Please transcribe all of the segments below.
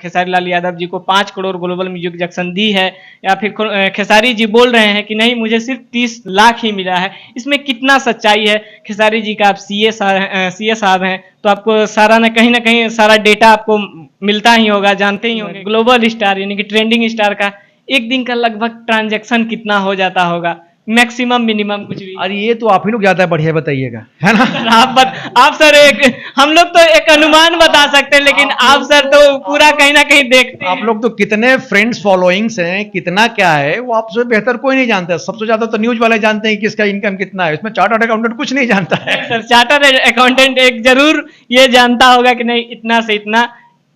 खेसारी लाल यादव जी को 5 crore global music junction दी है, या फिर खेसारी जी बोल रहे हैं कि नहीं मुझे सिर्फ 30 लाख ही मिला है, इसमें कितना सच्चाई है? खेसारी जी का आप सीए साहब हैं, तो आपको सारा ना कहीं सारा डेटा आपको मिलता ही होगा, जानते ही होंगे। ग्लोबल स्टार यानी कि ट्रेंडिंग स्टार का एक दिन का लगभग ट्रांजैक्शन कितना हो जाता होगा, मैक्सिमम मिनिमम कुछ भी? अरे ये तो आप ही लोग ज्यादा बढ़िया बताइएगा, है ना? आप सर हम लोग तो एक अनुमान बता सकते हैं, लेकिन आप सर तो पूरा कहीं ना कहीं देखते हैं। आप लोग तो कितने फ्रेंड्स फॉलोइंग्स हैं, कितना क्या है, वो आपसे बेहतर कोई नहीं जानता। सबसे ज्यादा तो न्यूज वाले जानते हैं कि इसका इनकम कितना है, इसमें चार्टर्ड अकाउंटेंट कुछ नहीं जानता है। सर चार्टर्ड अकाउंटेंट एक जरूर ये जानता होगा कि नहीं इतना से इतना,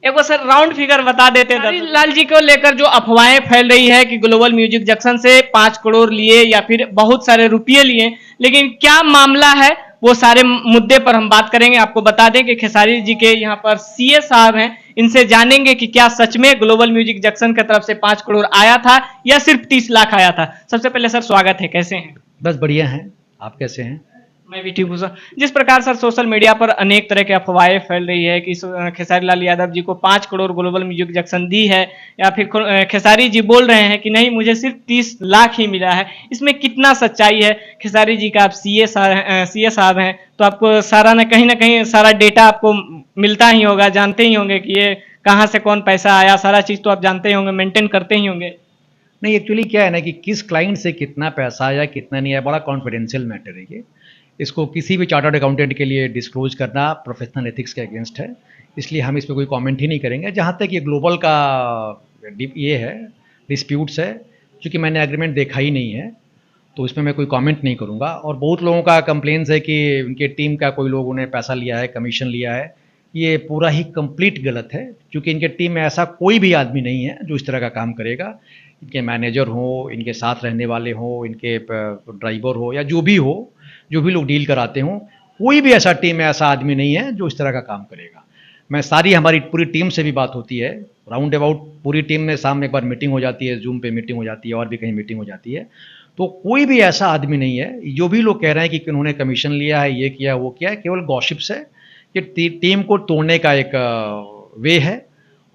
एक सर राउंड फिगर बता देते। लाल जी को लेकर जो अफवाहें फैल रही है कि ग्लोबल म्यूजिक जंक्शन से 5 करोड़ लिए या फिर बहुत सारे रुपये लिए, लेकिन क्या मामला है वो सारे मुद्दे पर हम बात करेंगे। आपको बता दें कि खेसारी जी के यहाँ पर सीए साहब हैं, इनसे जानेंगे कि क्या सच में ग्लोबल म्यूजिक जंक्शन की तरफ से 5 करोड़ आया था या सिर्फ 30 लाख आया था। सबसे पहले सर स्वागत है, कैसे हैं? बस बढ़िया हैं, आप कैसे हैं? मैं भी ठीक हूँ सर। जिस प्रकार सर सोशल मीडिया पर अनेक तरह की अफवाहें फैल रही है कि खेसारी लाल यादव जी को 5 करोड़ ग्लोबल म्यूजिक जंक्शन दी है, या फिर खेसारी जी बोल रहे हैं कि नहीं मुझे सिर्फ 30 लाख ही मिला है, इसमें कितना सच्चाई है? खेसारी जी का आप सीए साहब हैं, तो आपको सारा ना कहीं सारा डेटा आपको मिलता ही होगा, जानते ही होंगे कि ये कहाँ से कौन पैसा आया, सारा चीज़ तो आप जानते ही होंगे, मेंटेन करते ही होंगे। नहीं, एक्चुअली क्या है ना कि किस क्लाइंट से कितना पैसा आया कितना नहीं आया बड़ा कॉन्फिडेंशियल मैटर है ये। इसको किसी भी चार्टर्ड अकाउंटेंट के लिए डिस्क्लोज करना प्रोफेशनल एथिक्स के अगेंस्ट है, इसलिए हम इस पर कोई कमेंट ही नहीं करेंगे। जहाँ तक ये ग्लोबल का ये है डिस्प्यूट्स है, चूँकि मैंने एग्रीमेंट देखा ही नहीं है तो इसमें मैं कोई कमेंट नहीं करूँगा। और बहुत लोगों का कंप्लेंट्स है कि उनके टीम का कोई लोगों ने पैसा लिया है, कमीशन लिया है। ये पूरा ही कंप्लीट गलत है, क्योंकि इनके टीम में ऐसा कोई भी आदमी नहीं है जो इस तरह का काम करेगा। इनके मैनेजर हो, इनके साथ रहने वाले हो, इनके ड्राइवर हो या जो भी हो, जो भी लोग डील कराते हों, कोई भी ऐसा टीम में ऐसा आदमी नहीं है जो इस तरह का काम करेगा। मैं हमारी पूरी टीम से भी बात होती है, राउंड अबाउट पूरी टीम में सामने एक बार मीटिंग हो जाती है, जूम पे मीटिंग हो जाती है और भी कहीं मीटिंग हो जाती है, तो कोई भी ऐसा आदमी नहीं है। जो भी लोग कह रहे हैं कि उन्होंने कमीशन लिया है, ये किया वो किया है, केवल गॉसिप्स है कि टीम को तोड़ने का एक वे है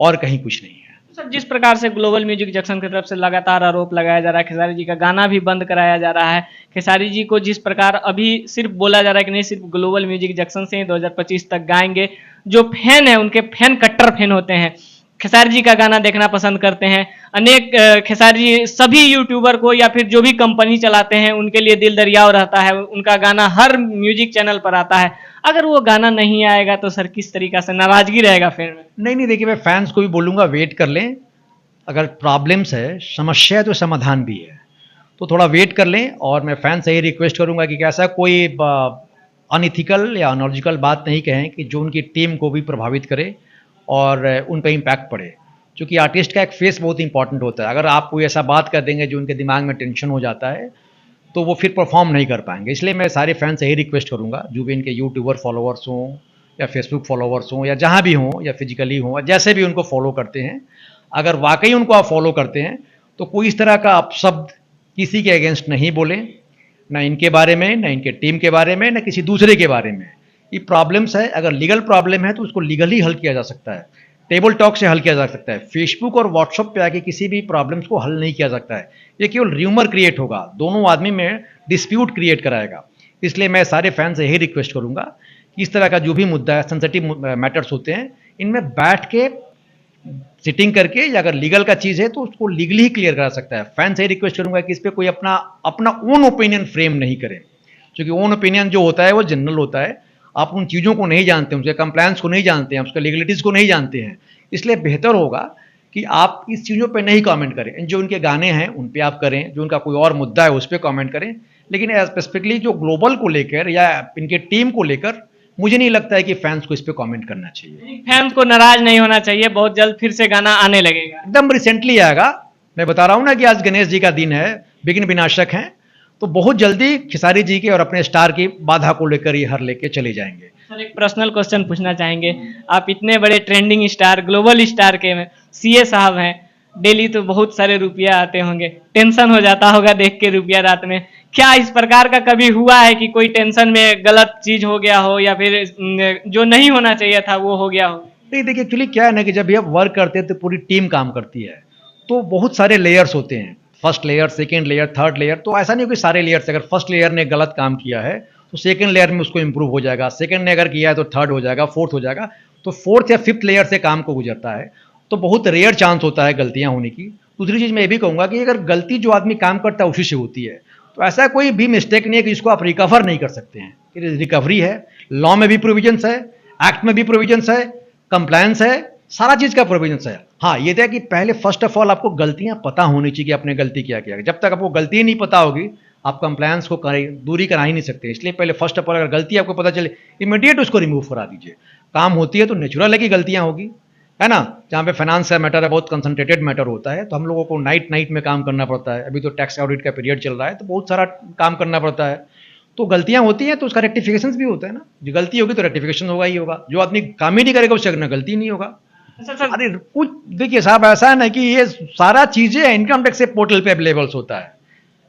और कहीं कुछ नहीं है। सर जिस प्रकार से ग्लोबल म्यूजिक जंक्शन की तरफ से लगातार आरोप लगाया जा रहा है, खेसारी जी का गाना भी बंद कराया जा रहा है, खेसारी जी को जिस प्रकार अभी सिर्फ बोला जा रहा है कि नहीं सिर्फ ग्लोबल म्यूजिक जंक्शन से ही 2025 तक गाएंगे, जो फैन है उनके फैन कट्टर फैन होते हैं, खेसारी जी का गाना देखना पसंद करते हैं। अनेक खेसारी जी सभी यूट्यूबर को या फिर जो भी कंपनी चलाते हैं उनके लिए दिल दरियाव रहता है, उनका गाना हर म्यूजिक चैनल पर आता है। अगर वो गाना नहीं आएगा तो सर किस तरीका से नाराजगी रहेगा फिर में? नहीं, देखिए मैं फैंस को भी बोलूँगा वेट कर लें। अगर प्रॉब्लम्स है, समस्या है, तो समाधान भी है, तो थोड़ा वेट कर लें। और मैं फैन से ही रिक्वेस्ट करूँगा कि कैसा कोई अनइथिकल या अनलॉजिकल बात नहीं कहें कि जो उनकी टीम को भी प्रभावित करे और उन पर इम्पैक्ट पड़े, क्योंकि आर्टिस्ट का एक फेस बहुत इंपॉर्टेंट होता है। अगर आप कोई ऐसा बात कर देंगे जो उनके दिमाग में टेंशन हो जाता है तो वो फिर परफॉर्म नहीं कर पाएंगे। इसलिए मैं सारे फैन से यही रिक्वेस्ट करूँगा, जो भी इनके यूट्यूबर फॉलोअर्स हों या फेसबुक फॉलोअर्स हों या जहाँ भी हों या फिजिकली हों, जैसे भी उनको फॉलो करते हैं, अगर वाकई उनको आप फॉलो करते हैं तो कोई इस तरह का अपशब्द किसी के अगेंस्ट नहीं बोलें, ना इनके बारे में, ना इनके टीम के बारे में, ना किसी दूसरे के बारे में। ये प्रॉब्लम्स है, अगर लीगल प्रॉब्लम है तो उसको लीगली हल किया जा सकता है, टेबल टॉक से हल किया जा सकता है। फेसबुक और व्हाट्सएप पे आके किसी भी प्रॉब्लम्स को हल नहीं किया सकता है, ये केवल र्यूमर क्रिएट होगा, दोनों आदमी में डिस्प्यूट क्रिएट कराएगा। इसलिए मैं सारे फैन से यही रिक्वेस्ट करूँगा कि इस तरह का जो भी मुद्दा है, सेंसिटिव मैटर्स होते हैं, इनमें बैठ के सिटिंग करके, या अगर लीगल का चीज़ है तो उसको लीगली ही क्लियर करा सकता है। फैन से ही रिक्वेस्ट करूँगा कि इस पर कोई अपना ओन ओपिनियन फ्रेम नहीं करें, क्योंकि ओन ओपिनियन जो होता है वो जनरल होता है। आप उन चीज़ों को नहीं जानते, उसके कंप्लायंस को नहीं जानते हैं, उसके लीगलिटीज़ को नहीं जानते हैं। इसलिए बेहतर होगा कि आप इस चीज़ों पे नहीं कमेंट करें। जो उनके गाने हैं उन पे आप करें, जो उनका कोई और मुद्दा है उस पर कमेंट करें, लेकिन स्पेसिफिकली जो ग्लोबल को लेकर या इनके टीम को लेकर मुझे नहीं लगता है कि फैंस को इस पर कमेंट करना चाहिए। फैंस को नाराज नहीं होना चाहिए, बहुत जल्द फिर से गाना आने लगेगा, एकदम रिसेंटली आएगा। मैं बता रहा हूँ ना कि आज गणेश जी का दिन है, विघ्न विनाशक हैं, तो बहुत जल्दी खेसारी जी के और अपने स्टार की बाधा को लेकर ये हर लेके चले जाएंगे। सर एक पर्सनल क्वेश्चन पूछना चाहेंगे, आप इतने बड़े ट्रेंडिंग स्टार, ग्लोबल स्टार के सीए साहब हैं, डेली तो बहुत सारे रुपया आते होंगे, टेंशन हो जाता होगा देख के रुपया रात में। क्या इस प्रकार का कभी हुआ है कि कोई टेंशन में गलत चीज हो गया हो या फिर जो नहीं होना चाहिए था वो हो गया हो? नहीं देखिए, एक्चुअली क्या है ना कि जब भी आप वर्क करते हैं तो पूरी टीम काम करती है, तो बहुत सारे लेयर्स होते हैं, first layer, second layer, third layer. तो ऐसा नहीं हो कि सारे लेयर से अगर फर्स्ट लेयर ने गलत काम किया है तो सेकेंड लेयर में उसको इंप्रूव हो जाएगा, सेकेंड ने अगर किया है तो थर्ड हो जाएगा, फोर्थ हो जाएगा, तो फोर्थ या फिफ्थ लेयर से काम को गुजरता है। तो बहुत रेयर चांस होता है गलतियां होने की। दूसरी चीज़ मैं ये भी कहूँगा कि अगर गलती जो आदमी काम करता है उसी से होती है, तो ऐसा कोई भी मिस्टेक नहीं है कि इसको आप रिकवर नहीं कर सकते हैं। रिकवरी है, लॉ में भी प्रोविजंस है, एक्ट में भी प्रोविजंस है, कंप्लायंस है, सारा चीज़ का प्रोविजंस है। हाँ, ये था कि पहले फर्स्ट ऑफ ऑल आपको गलतियां पता होनी चाहिए कि आपने गलती क्या किया। जब तक आपको गलती नहीं पता होगी, आप कंप्लायंस को दूरी करा ही नहीं सकते। इसलिए पहले फर्स्ट ऑफ ऑल अगर गलती आपको पता चले, इमीडिएट उसको रिमूव करा दीजिए। काम होती है तो नेचुरल है कि गलतियां होगी, है ना। जहाँ पे फाइनेंस का मैटर है, बहुत कंसंट्रेटेड मैटर होता है, तो हम लोगों को नाइट में काम करना पड़ता है। अभी तो टैक्स ऑडिट का पीरियड चल रहा है, तो बहुत सारा काम करना पड़ता है, तो गलतियां होती हैं, तो उसका रेक्टिफिकेशन भी होता है ना। जो गलती होगी तो रेक्टिफिकेशन होगा ही होगा। जो आदमी काम ही नहीं करेगा उससे गलती नहीं होगा। सर अरे कुछ देखिए साहब, ऐसा है ना कि ये सारा चीजें इनकम टैक्स के पोर्टल पे अवेलेबल्स होता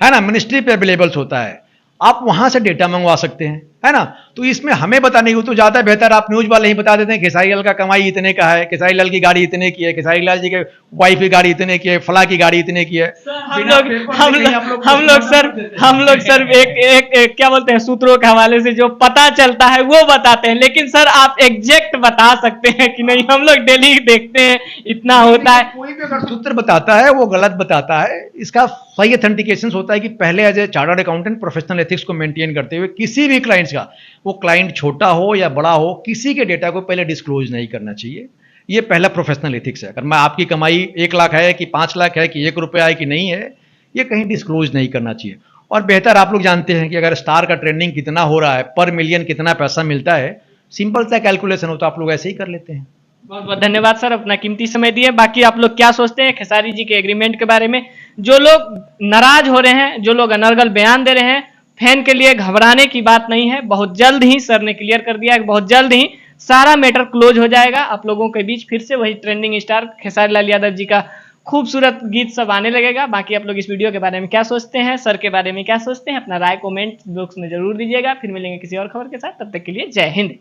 है ना, मिनिस्ट्री पे अवेलेबल्स होता है, आप वहां से डेटा मंगवा सकते हैं, है ना। तो इसमें हमें बताने को तो ज्यादा बेहतर आप न्यूज वाले ही बता देते हैं खेसारी लाल का कमाई इतने का है, खेसारी लाल की गाड़ी इतने की है, खेसारी लाल जी के वाइफ की गाड़ी इतने की है, फला की गाड़ी इतने की है। हम लोग सर एक क्या बोलते हैं, सूत्रों के हवाले से जो पता चलता है वो बताते हैं, लेकिन सर आप एग्जैक्ट बता सकते हैं कि नहीं? हम लोग डेली देखते हैं, इतना होता है। कोई भी अगर सूत्र बताता है वो गलत बताता है। इसका सही ऑथेंटिकेशन होता है कि पहले as a chartered accountant professional ethics को मेंटेन करते हुए किसी भी क्लाइंट्स का, वो क्लाइंट छोटा हो या बड़ा हो, किसी के डेटा को पहले डिस्क्लोज नहीं करना चाहिए। ये पहला प्रोफेशनल एथिक्स है। अगर मैं आपकी कमाई 1 लाख है कि 5 लाख है कि 1 रुपया है कि नहीं है, ये कहीं डिस्क्लोज नहीं करना चाहिए। और बेहतर आप लोग जानते हैं कि अगर स्टार का ट्रेंडिंग कितना हो रहा है, पर मिलियन कितना पैसा मिलता है, सिंपल सा कैलकुलेशन हो तो आप लोग ऐसे ही कर लेते हैं। बहुत बहुत धन्यवाद सर, अपना कीमती समय दिए। बाकी आप लोग क्या सोचते हैं खेसारी जी के एग्रीमेंट के बारे में? जो लोग नाराज हो रहे हैं, जो लोग अनर्गल बयान दे रहे हैं, फैन के लिए घबराने की बात नहीं है। बहुत जल्द ही सर ने क्लियर कर दिया है, बहुत जल्द ही सारा मैटर क्लोज हो जाएगा। आप लोगों के बीच फिर से वही ट्रेंडिंग स्टार खेसारी लाल यादव जी का खूबसूरत गीत सब आने लगेगा। बाकी आप लोग इस वीडियो के बारे में क्या सोचते हैं, सर के बारे में क्या सोचते हैं, अपना राय कमेंट बॉक्स में जरूर दीजिएगा। फिर मिलेंगे किसी और खबर के साथ, तब तक के लिए जय हिंद।